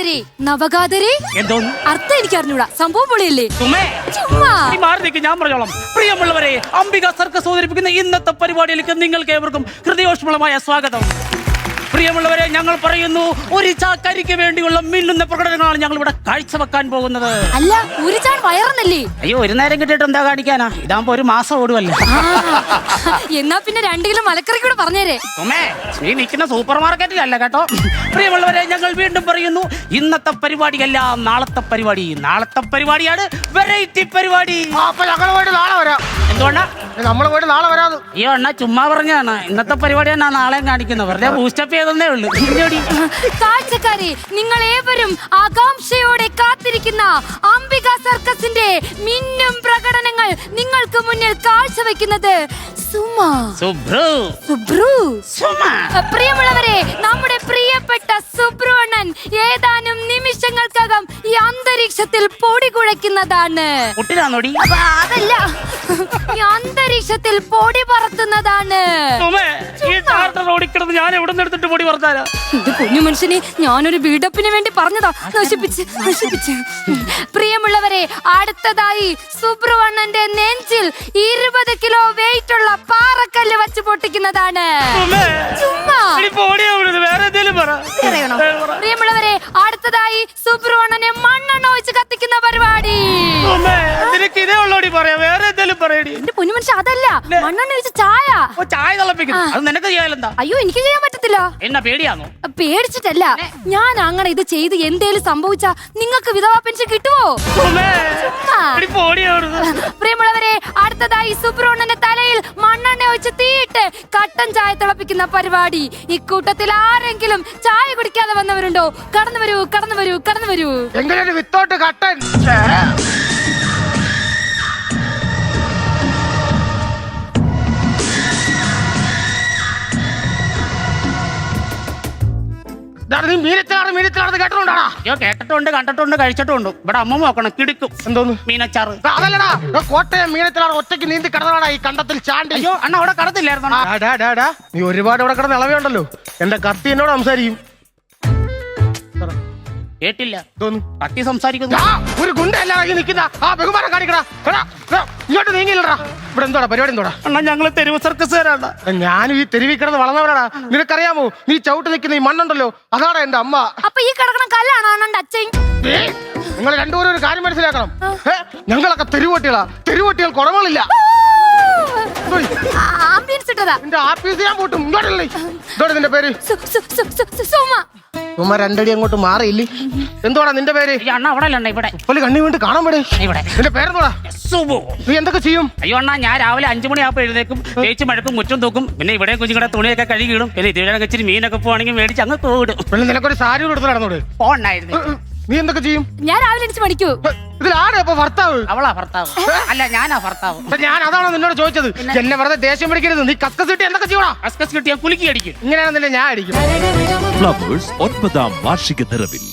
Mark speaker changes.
Speaker 1: നവകാതരെ നവകാതരെ
Speaker 2: എന്തോന്ന്
Speaker 1: അർത്ഥം എനിക്ക് അറിഞ്ഞൂടാ. സംഭവം പൊളിയല്ലേ?
Speaker 2: ചുമ്മാ മാറി നിൽക്കും, ഞാൻ പറഞ്ഞോളാം. പ്രിയമുള്ളവരെ, അംബിക സർക്കസ് അവതരിപ്പിക്കുന്ന ഇന്നത്തെ പരിപാടിയിലേക്ക് നിങ്ങൾക്ക് ഏവർക്കും ഹൃദയോഷ്മളമായ സ്വാഗതം. പ്രിയമുള്ളവരെ, ഞങ്ങൾ പറയുന്നു, ഒരു ചാക്കരിക്ക് വേണ്ടിയുള്ള മിന്നുന്ന പ്രകടനങ്ങളാണ് ഞങ്ങൾ ഇവിടെ കാഴ്ചവെക്കാൻ പോകുന്നത്.
Speaker 1: അല്ല, ഒരു ചാൻ വയറന്നല്ലേ?
Speaker 2: അയ്യോ, ഒരു നേരം കിട്ടിയിട്ട് എന്താ കാണിക്കാനാ? ഇതാകുമ്പോ ഒരു മാസം ഓടുവല്ലേ.
Speaker 1: എന്നാ പിന്നെ 2 കിലോ മലക്കറി കൂടെ പറഞ്ഞേരെ.
Speaker 2: നീ നിൽക്കുന്ന സൂപ്പർ മാർക്കറ്റിലല്ല കേട്ടോ. പ്രിയമുള്ളവരെ, ഞങ്ങൾ വീണ്ടും പറയുന്നു, ഇന്നത്തെ പരിപാടിയല്ല നാളത്തെ പരിപാടി. നാളത്തെ പരിപാടിയാണ് വെറൈറ്റി പരിപാടി. എന്തുകൊണ്ടാ
Speaker 3: നമ്മള് പോയിട്ട് നാളെ വരാതെ?
Speaker 2: അയ്യോ അണ്ണാ, ചുമ്മാ പറഞ്ഞാണ്. ഇന്നത്തെ പരിപാടി എന്നാ നാളെയും കാണിക്കുന്നത്. വെറുതെ ബൂസ്റ്റപ്പ് ചെയ്തേ ഉള്ളൂ.
Speaker 1: കാഴ്ചക്കാരെ, നിങ്ങൾ ഏവരും ആകാംക്ഷയോടെ കാത്തിരിക്കുന്ന അംബിക സർക്കസിന്റെ മിന്നും പ്രകടനങ്ങൾ നിങ്ങൾക്ക് മുന്നിൽ കാഴ്ചവെക്കുന്നത് പ്രിയമുള്ളവരെ, നമ്മുടെ പ്രിയപ്പെട്ട സുബ്രു അണ്ണൻ ഏതാനും നിമിഷങ്ങൾക്കകം ഈ അന്തരീക്ഷത്തിൽ പൊടി കുഴയ്ക്കുന്നതാണ്. അതല്ല, ഈ അന്തരീക്ഷത്തിൽ പൊടി പറത്തുന്നതാണ്.
Speaker 2: ഞാൻ എവിടെ നിന്ന് എടുത്തിട്ട് പൊടി പറത്താനാ?
Speaker 1: ഇത് കുഞ്ഞു മനുഷ്യനെ ഞാനൊരു ബിൽഡപ്പിന് വേണ്ടി പറഞ്ഞതാ. നശിപ്പിച്ച്. പ്രിയമുള്ളവരെ, അടുത്തതായി സുബ്രു അണ്ണന്റെ നെഞ്ചിൽ 20 കിലോ വെയിറ്റ് ഉള്ള പാറക്കല്ല് വെച്ച് പൊട്ടിക്കുന്നതാണ്. പ്രിയമുള്ളവരെ, അടുത്തതായി സുബ്രു അണ്ണനെ മണ്ണെണ്ണ ഒഴിച്ച് കത്തിക്കുന്ന പരിപാടി. എന്റെ പൊന്നു മനുഷ്യ, അതല്ല, മണ്ണെണ്ണ ഒഴിച്ച് ചായ
Speaker 2: തിളപ്പിക്കുന്നു. അത് നിനക്ക് ചെയ്യാലെന്താ?
Speaker 1: അയ്യോ, എനിക്ക് ചെയ്യാൻ പറ്റത്തില്ല.
Speaker 2: എന്നാ പേടിയാണോ?
Speaker 1: പേടിച്ചിട്ടല്ല, ഞാൻ അങ്ങനെ ഇത് ചെയ്ത് എന്തേലും സംഭവിച്ചാ നിങ്ങൾക്ക് വിധവാ പെൻഷൻ കിട്ടുവോ? പ്രിയമുള്ളവരെ, അടുത്തതായി സുബ്രു അണ്ണന്റെ തലയിൽ മണ്ണെണ്ണ ഒഴിച്ച് തീയിട്ട് കട്ടൻ ചായ തിളപ്പിക്കുന്ന പരിപാടി. ഇക്കൂട്ടത്തിൽ ആരെങ്കിലും ചായ കുടിക്കാതെ വന്നവരുണ്ടോ? കടന്നു വരൂ.
Speaker 3: എങ്ങനെ വിത്തോട്ട് കട്ടൻ?
Speaker 2: കേട്ടിട്ടുണ്ട്, കണ്ടിട്ടുണ്ട്, കഴിച്ചിട്ടുണ്ട്. ഇവിടെ അമ്മ നോക്കണം, കിടക്കും.
Speaker 3: എന്തോന്ന്
Speaker 2: മീനച്ചാറ്?
Speaker 3: അതല്ലടാ, കോട്ടയം മീനത്തിലാണ് ഒറ്റയ്ക്ക് നീന്തി കിടന്നതാടാ ഈ കണ്ടത്തിൽ ചാണ്ടി.
Speaker 2: അയ്യോ അണ്ണ, അവിടെ കടത്തില്ലായിരുന്നു.
Speaker 3: നീ ഒരുപാട് ഇവിടെ കിടന്ന് ഇളവുണ്ടല്ലോ. എന്റെ കത്തി എന്നോട് സംസാരിക്കും.
Speaker 2: കേട്ടില്ല? കത്തി സംസാരിക്കുന്നു.
Speaker 3: ഒരു ഗുണ്ടല്ല നിൽക്കുന്ന ആ ബഹുമാനം കാണിക്കടാ. ഇങ്ങോട്ട് നീങ്ങില്ലടാ. ഇവിടെ എന്തോടാ പരിപാടി? എന്തോടാ
Speaker 2: അണ്ണാ, ഞങ്ങള് തെരുവ് സർക്കസുകാരാണ്.
Speaker 3: ഞാനും ഈ തെരുവിൽ കിടന്ന് വളർന്നവരാടാ. നിനക്കറിയാമോ, നീ ചവിട്ട് നിൽക്കുന്ന ഈ മണ്ണുണ്ടല്ലോ, അതാണ് എന്റെ അമ്മ.
Speaker 1: അപ്പൊ ഈ കിടക്കണ കല്ലാണോ അണ്ണന്റെ അച്ഛൻ?
Speaker 3: നിങ്ങൾ രണ്ടുപേരും ഒരു കാര്യം മനസ്സിലാക്കണം. ഞങ്ങളൊക്കെ തെരുവോട്ടികളാ. തെരുവോട്ടികൾ കുറവുകളില്ല. നിന്റെ ആഫീസ് ഞാൻ പോട്ടും. ഇങ്ങോട്ടല്ലേ നിന്റെ പേര്? ഉമ്മ രണ്ടടി അങ്ങോട്ട് മാറിയില്ലേ? എന്തോടാ നിന്റെ പേര്?
Speaker 2: അണ്ണ അവിടെ അല്ല, ഇവിടെ
Speaker 3: കണ്ണി വേണ്ടി കാണാൻ പേടേ. നിന്റെ പേരെന്തോടാ? സുബു. നീ എന്തൊക്കെ ചെയ്യും?
Speaker 2: അയ്യോ അണ്ണാ, ഞാൻ രാവിലെ 5 മണിയാകുമ്പോൾ എഴുന്നേക്കും, തേച്ച് മഴക്കും, മുറ്റം തൂക്കും. പിന്നെ ഇവിടെ കുഞ്ഞുങ്ങളുടെ തുണിയൊക്കെ കഴുകിയിടും. പിന്നെ ഇതിവിടെ ഇച്ചിരി മീനൊക്കെ പോവാണെങ്കിൽ മേടിച്ച് അങ്ങ് പോയിടും.
Speaker 3: പിന്നെ നിനക്കൊരു സാരി കൊടുത്ത് നടന്നോട്.
Speaker 2: പോണ്ടായിരുന്നു.
Speaker 3: നീ എന്തൊക്കെ ചെയ്യും?
Speaker 1: ഞാൻ രാവിലെ 5 മണിക്കൂ.
Speaker 3: ഇതിലാരാ ഇപ്പൊ ഭർത്താവ്?
Speaker 2: അവളാ ഭർത്താവ്. അല്ല, ഞാനാ ഭർത്താവ്.
Speaker 3: ഞാൻ അതാണോ നിന്നോട് ചോദിച്ചത്. എന്നെ വെറുതെ ദേഷ്യം പിടിക്കരുത്. നീ കക്കസ് കിട്ടി എന്തൊക്കെ ചെയ്യണം?
Speaker 2: കസ്കസ് കിട്ടിയാൽ കുലുക്കി അടിക്കും.
Speaker 3: ഇങ്ങനെയാണെന്നില്ല ഞാൻ അടിക്കും.
Speaker 4: ഫ്ലവേഴ്സ് 9ാം വാർഷിക നിറവിൽ